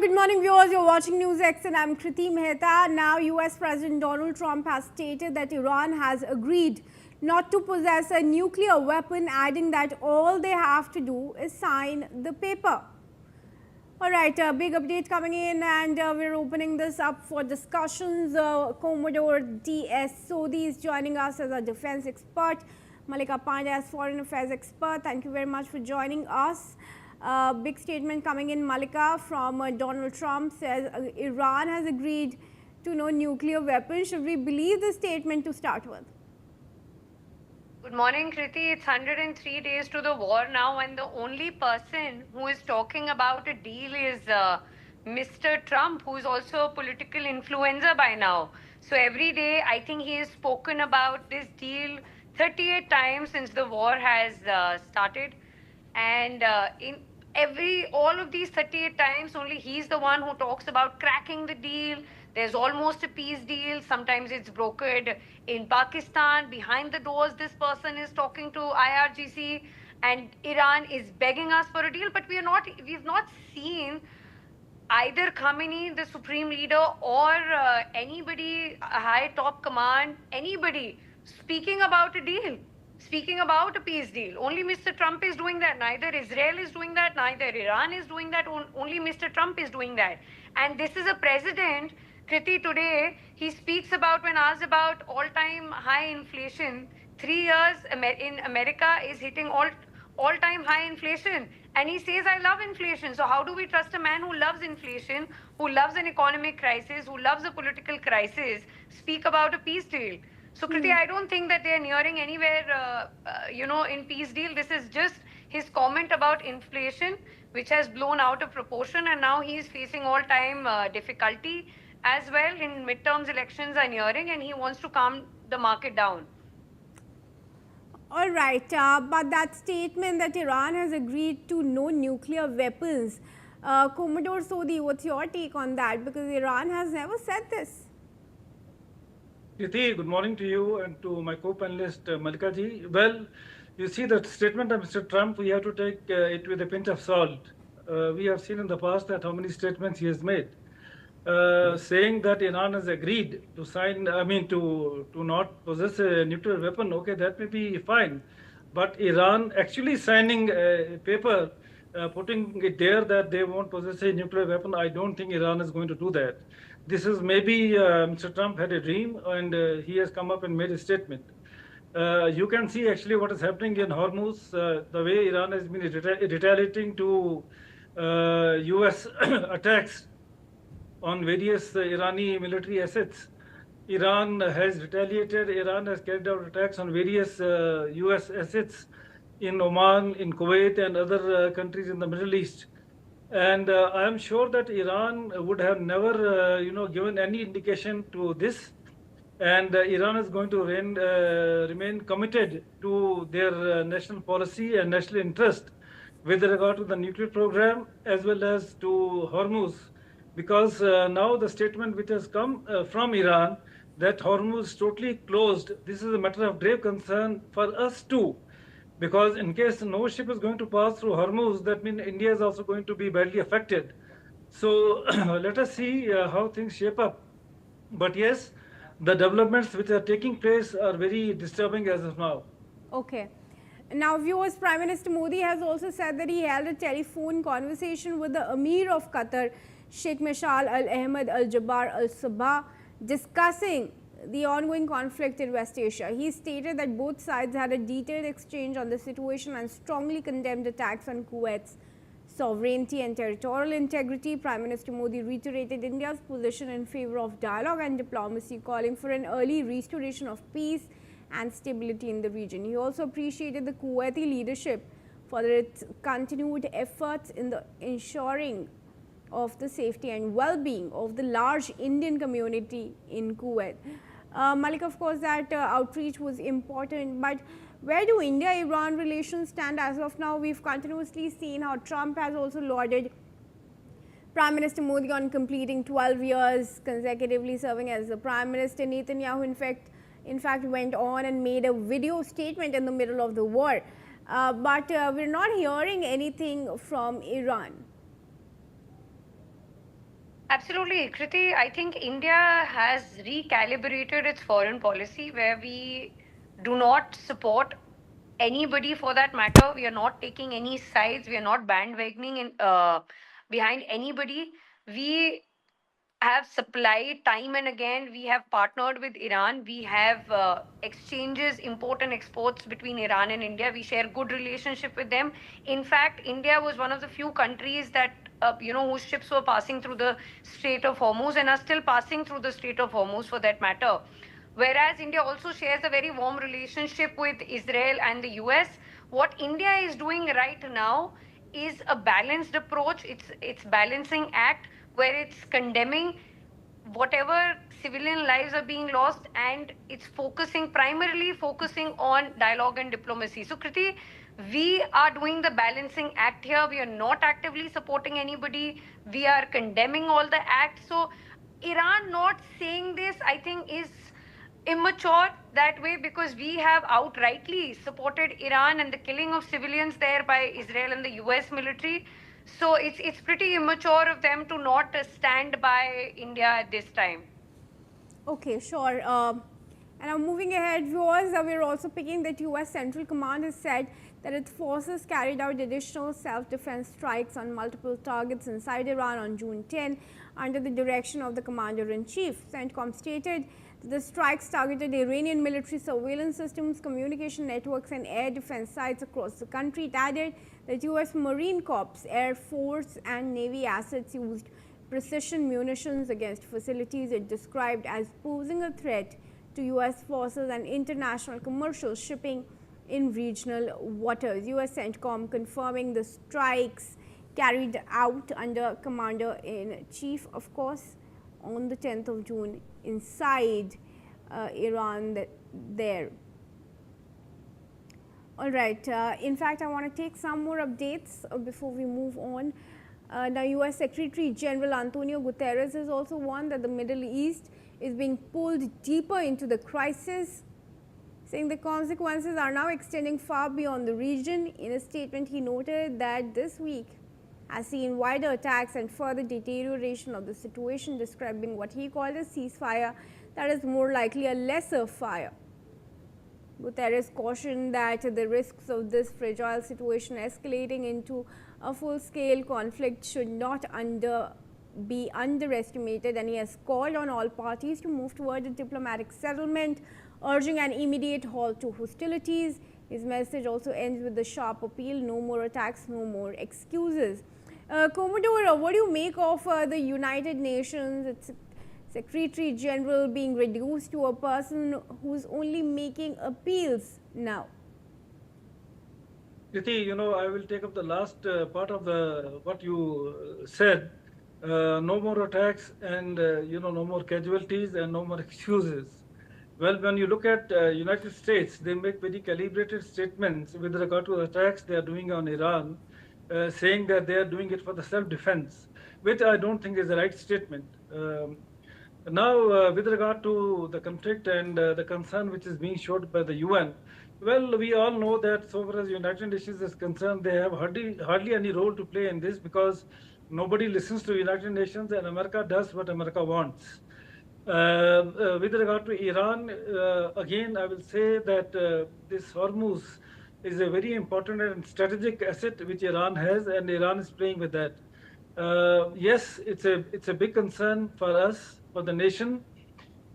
good morning viewers. You're watching NewsX and I'm Kriti Mehta. Now, US President Donald Trump has stated that Iran has agreed not to possess a nuclear weapon, adding that all they have to do is sign the paper. Alright, a big update coming in and we're opening this up for discussions. Commodore D.S. Sodhi is joining us as a defense expert. Malika Pandya as foreign affairs expert. Thank you very much for joining us. Big statement coming in, Malika, from Donald Trump says Iran has agreed to no nuclear weapons. Should we believe the statement to start with? Good morning, Kriti. It's 103 days to the war now, and the only person who is talking about a deal is Mr. Trump, who is also a political influencer by now. So every day, I think he has spoken about this deal 38 times since the war has started. And in all of these 38 times, only he's the one who talks about cracking the deal. There's almost a peace deal. Sometimes it's brokered in Pakistan. Behind the doors, this person is talking to IRGC, and Iran is begging us for a deal. But we've not seen either Khamenei, the supreme leader, or anybody, high top command, anybody speaking about a deal, speaking about a peace deal. Only Mr. Trump is doing that. Neither Israel is doing that, neither Iran is doing that. Only Mr. Trump is doing that. And this is a president, Kriti, today, he speaks about, when asked about all-time high inflation, 3 years in America is hitting all-time high inflation. And he says, I love inflation. So how do we trust a man who loves inflation, who loves an economic crisis, who loves a political crisis, speak about a peace deal? So, Kriti, I don't think that they're nearing anywhere, in peace deal. This is just his comment about inflation, which has blown out of proportion. And now he's facing all-time difficulty as well. In midterms, elections are nearing, and he wants to calm the market down. All right, but that statement that Iran has agreed to no nuclear weapons, Commodore Sodhi, what's your take on that? Because Iran has never said this. Kriti, good morning to you and to my co-panelist Malika ji. Well, you see that statement of Mr. Trump, we have to take it with a pinch of salt. We have seen in the past that how many statements he has made. Saying that Iran has agreed to sign, to not possess a nuclear weapon, okay, that may be fine. But Iran actually signing a paper, putting it there that they won't possess a nuclear weapon, I don't think Iran is going to do that. This is maybe Mr. Trump had a dream and he has come up and made a statement. You can see actually what is happening in Hormuz, the way Iran has been retaliating to US attacks on various Irani military assets. Iran has retaliated. Iran has carried out attacks on various US assets in Oman, in Kuwait, and other countries in the Middle East. And I am sure that Iran would have never, given any indication to this. And Iran is going to remain committed to their national policy and national interest with regard to the nuclear program as well as to Hormuz. Because now the statement which has come from Iran that Hormuz is totally closed, this is a matter of grave concern for us too. Because in case no ship is going to pass through Hormuz, that means India is also going to be badly affected. So let us see how things shape up. But yes, the developments which are taking place are very disturbing as of now. Okay. Now, viewers, Prime Minister Modi has also said that he held a telephone conversation with the Emir of Qatar, Sheikh Mashal Al Ahmed Al Jabbar Al Sabah, discussing the ongoing conflict in West Asia. He stated that both sides had a detailed exchange on the situation and strongly condemned attacks on Kuwait's sovereignty and territorial integrity. Prime Minister Modi reiterated India's position in favor of dialogue and diplomacy, calling for an early restoration of peace and stability in the region. He also appreciated the Kuwaiti leadership for its continued efforts in the ensuring of the safety and well-being of the large Indian community in Kuwait. Malik, of course, that outreach was important, but where do India-Iran relations stand as of now? We've continuously seen how Trump has also lauded Prime Minister Modi on completing 12 years consecutively serving as the Prime Minister. Netanyahu, in fact, went on and made a video statement in the middle of the war. But we're not hearing anything from Iran. Absolutely, Kriti. I think India has recalibrated its foreign policy where we do not support anybody for that matter. We are not taking any sides. We are not bandwagoning behind anybody. We have supplied time and again. We have partnered with Iran. We have exchanges, import and exports between Iran and India. We share good relationship with them. In fact, India was one of the few countries that whose ships were passing through the Strait of Hormuz and are still passing through the Strait of Hormuz for that matter. Whereas India also shares a very warm relationship with Israel and the US. What India is doing right now is a balanced approach. It's balancing act where it's condemning whatever civilian lives are being lost, and it's primarily focusing on dialogue and diplomacy. So Kriti, we are doing the balancing act here. We are not actively supporting anybody. We are condemning all the acts. So Iran not saying this, I think, is immature that way, because we have outrightly supported Iran and the killing of civilians there by Israel and the US military. So it's pretty immature of them to not stand by India at this time. Okay, sure. And now moving ahead, viewers, we're also picking that U.S. Central Command has said that its forces carried out additional self-defense strikes on multiple targets inside Iran on June 10 under the direction of the Commander-in-Chief. CENTCOM stated that the strikes targeted Iranian military surveillance systems, communication networks and air defense sites across the country. It added that U.S. Marine Corps, Air Force and Navy assets used precision munitions against facilities it described as posing a threat to U.S. forces and international commercial shipping in regional waters. U.S. CENTCOM confirming the strikes carried out under Commander-in-Chief, of course, on the 10th of June inside Iran there. All right. In fact, I want to take some more updates before we move on. Now, U.S. Secretary General Antonio Guterres has also warned that the Middle East is being pulled deeper into the crisis, saying the consequences are now extending far beyond the region. In a statement, he noted that this week has seen wider attacks and further deterioration of the situation, describing what he called a ceasefire that is more likely a lesser fire. Guterres cautioned that the risks of this fragile situation escalating into a full-scale conflict should not be underestimated, and he has called on all parties to move toward a diplomatic settlement, urging an immediate halt to hostilities. His message also ends with the sharp appeal: no more attacks, no more excuses. Commodore, what do you make of the United Nations, its Secretary General being reduced to a person who's only making appeals now? Kriti, I will take up the last part of what you said. No more attacks and, no more casualties and no more excuses. Well, when you look at United States, they make very calibrated statements with regard to the attacks they are doing on Iran, saying that they are doing it for the self-defense, which I don't think is the right statement. Now, with regard to the conflict and the concern which is being showed by the UN, well, we all know that so far as United Nations is concerned, they have hardly any role to play in this, because nobody listens to United Nations and America does what America wants. With regard to Iran, again, I will say that this Hormuz is a very important and strategic asset which Iran has, and Iran is playing with that. Yes, it's a big concern for us, for the nation,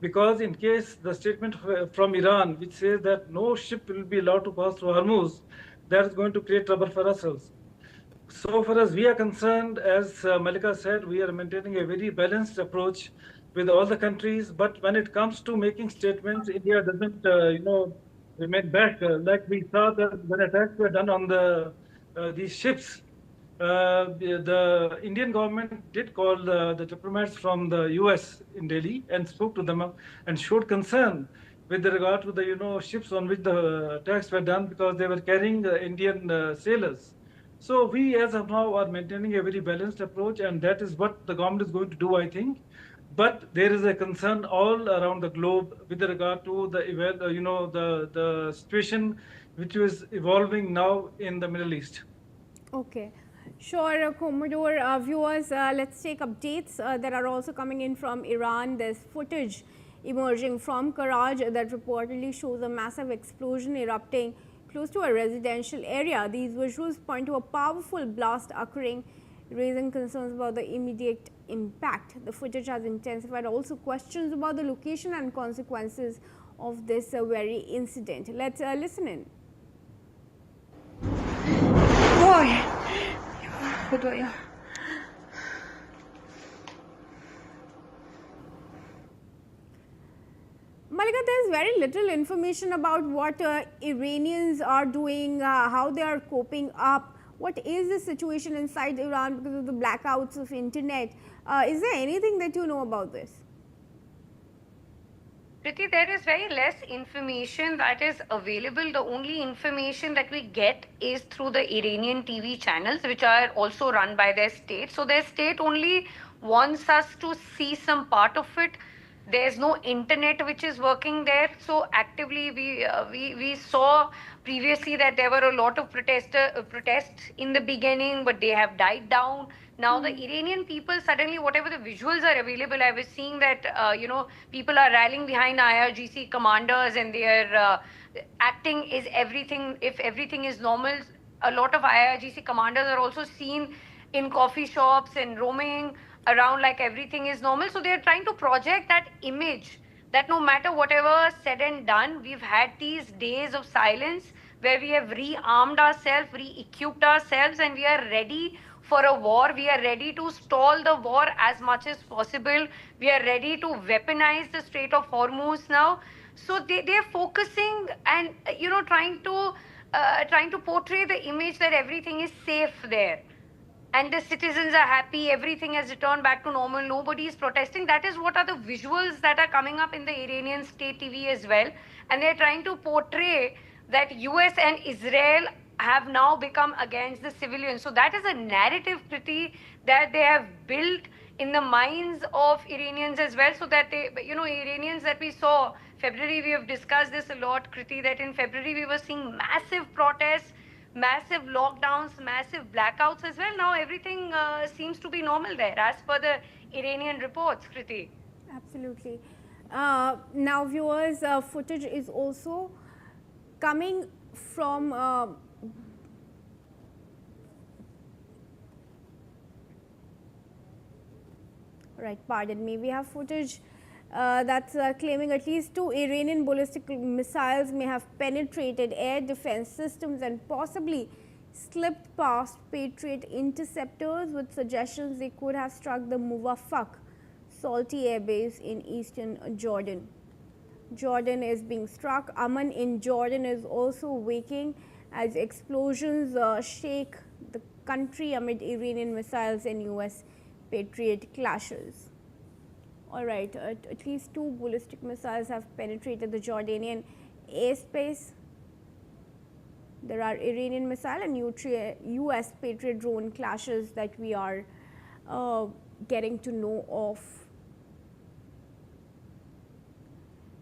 because in case the statement from Iran, which says that no ship will be allowed to pass through Hormuz, that is going to create trouble for ourselves. So far as we are concerned, as Malika said, we are maintaining a very balanced approach with all the countries. But when it comes to making statements, India doesn't, remain back. Like we saw that when attacks were done on these ships, the Indian government did call the diplomats from the US in Delhi and spoke to them and showed concern with regard to the ships on which the attacks were done, because they were carrying Indian sailors. So we as of now are maintaining a very balanced approach, and that is what the government is going to do, I think. But there is a concern all around the globe with regard to the situation which is evolving now in the Middle East. Okay. Sure, Commodore viewers, let's take updates that are also coming in from Iran. There's footage emerging from Karaj that reportedly shows a massive explosion erupting close to a residential area. These visuals point to a powerful blast occurring, raising concerns about the immediate impact. The footage has intensified also questions about the location and consequences of this very incident. Let's listen in. وای خدایا Malika, there's very little information about what Iranians are doing, how they are coping up. What is the situation inside Iran because of the blackouts of internet? Is there anything that you know about this? Priti, there is very less information that is available. The only information that we get is through the Iranian TV channels, which are also run by their state. So their state only wants us to see some part of it. There's no internet which is working there. So actively, we saw previously that there were a lot of protests in the beginning, but they have died down. Now the Iranian people suddenly, whatever the visuals are available, I was seeing that people are rallying behind IRGC commanders and they are acting is everything. If everything is normal, a lot of IRGC commanders are also seen in coffee shops and roaming around like everything is normal. So they are trying to project that image that no matter whatever said and done, we've had these days of silence where we have rearmed ourselves, re-equipped ourselves, and we are ready for a war. We are ready to stall the war as much as possible. We are ready to weaponize the Strait of Hormuz now. So they're focusing and trying to portray the image that everything is safe there and the citizens are happy, everything has returned back to normal, nobody is protesting. That is what are the visuals that are coming up in the Iranian state TV as well. And they're trying to portray that US and Israel have now become against the civilians. So that is a narrative, Priti, that they have built in the minds of Iranians as well. So that they, Iranians that we saw, February, we have discussed this a lot, Kriti, that in February we were seeing massive protests, massive lockdowns, massive blackouts as well. Now everything seems to be normal there as per the Iranian reports, Kriti. Absolutely. Now, viewers, footage is also coming from right, pardon me. We have footage that's claiming at least 2 Iranian ballistic missiles may have penetrated air defense systems and possibly slipped past Patriot interceptors, with suggestions they could have struck the Muwafaq salty air base in eastern Jordan. Jordan is being struck. Amman in Jordan is also waking as explosions shake the country amid Iranian missiles and US Patriot clashes. All right, at least 2 ballistic missiles have penetrated the Jordanian airspace. There are Iranian missile and US Patriot drone clashes that we are getting to know of.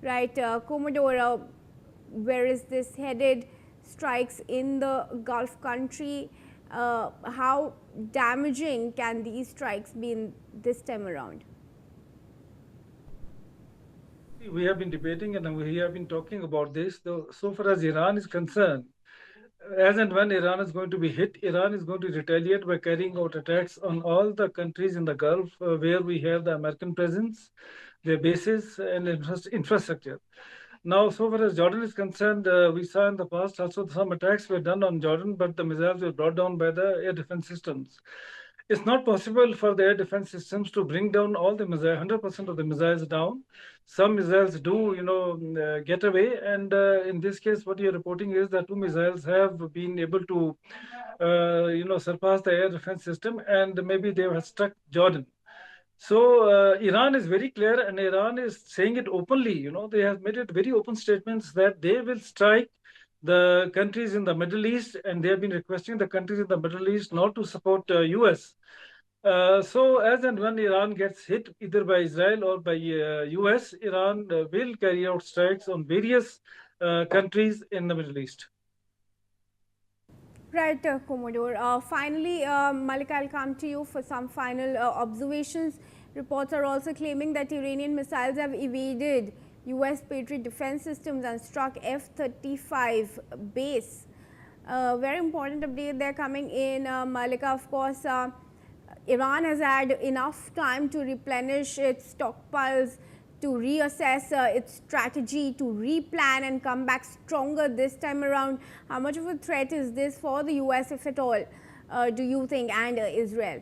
Right, Commodore, where is this headed? Strikes in the Gulf country. How damaging can these strikes be in this time around? We have been debating and we have been talking about this. So far as Iran is concerned, as and when Iran is going to be hit, Iran is going to retaliate by carrying out attacks on all the countries in the Gulf where we have the American presence, their bases and infrastructure. Now, so far as Jordan is concerned, we saw in the past also some attacks were done on Jordan, but the missiles were brought down by the air defense systems. It's not possible for the air defense systems to bring down all the missiles, 100% of the missiles down. Some missiles do, get away. And in this case, what you're reporting is that 2 missiles have been able to, surpass the air defense system, and maybe they have struck Jordan. So Iran is very clear, and Iran is saying it openly. They have made it very open statements that they will strike the countries in the Middle East, and they have been requesting the countries in the Middle East not to support US. So as and when Iran gets hit either by Israel or by US, Iran will carry out strikes on various countries in the Middle East. Right, Commodore. Finally, Malika, I'll come to you for some final observations. Reports are also claiming that Iranian missiles have evaded US Patriot defense systems and struck F-35 base. Very important update there coming in, Malika. Of course, Iran has had enough time to replenish its stockpiles, to reassess its strategy, to replan and come back stronger this time around. How much of a threat is this for the US, if at all, do you think, and Israel?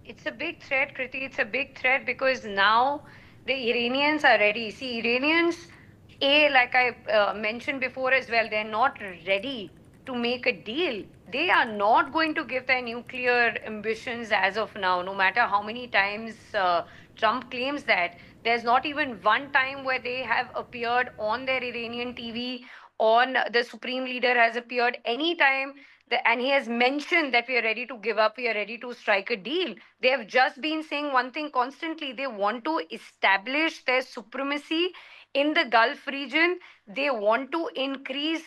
It's a big threat, Kriti. It's a big threat because now the Iranians are ready. See, Iranians, like I mentioned before as well, they're not ready to make a deal. They are not going to give their nuclear ambitions as of now, no matter how many times Trump claims that. There's not even one time where they have appeared on their Iranian TV, on the Supreme Leader has appeared anytime and he has mentioned that we are ready to give up, we are ready to strike a deal. They have just been saying one thing constantly. They want to establish their supremacy in the Gulf region. They want to increase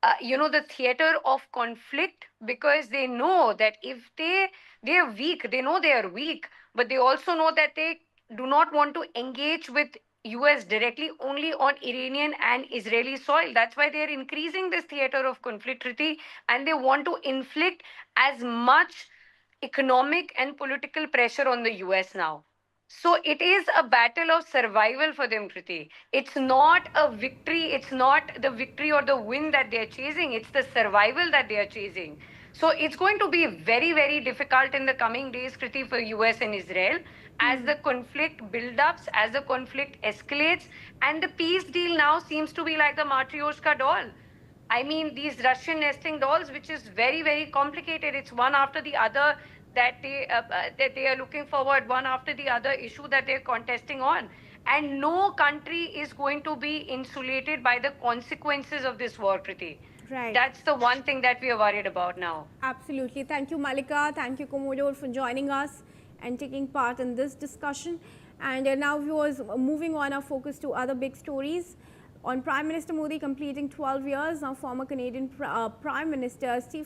the theater of conflict, because they know that if they are weak, they know they are weak, but they also know that they do not want to engage with US directly, only on Iranian and Israeli soil. That's why they are increasing this theater of conflict, Riti, and they want to inflict as much economic and political pressure on the US now. So it is a battle of survival for them, Kriti. It's not a victory. It's not the victory or the win that they're chasing. It's the survival that they are chasing. So it's going to be very, very difficult in the coming days, Kriti, for US and Israel as the conflict builds-ups, as the conflict escalates, and the peace deal now seems to be like the Matryoshka doll. I mean, these Russian nesting dolls, which is very, very complicated. It's one after the other that they are looking forward, one after the other issue that they're contesting on. And no country is going to be insulated by the consequences of this war, Kriti. Right. That's the one thing that we are worried about now. Absolutely. Thank you, Malika. Thank you, Commodore, for joining us and taking part in this discussion. And now, viewers, moving on our focus to other big stories. On Prime Minister Modi completing 12 years, now former Canadian Prime Minister Steve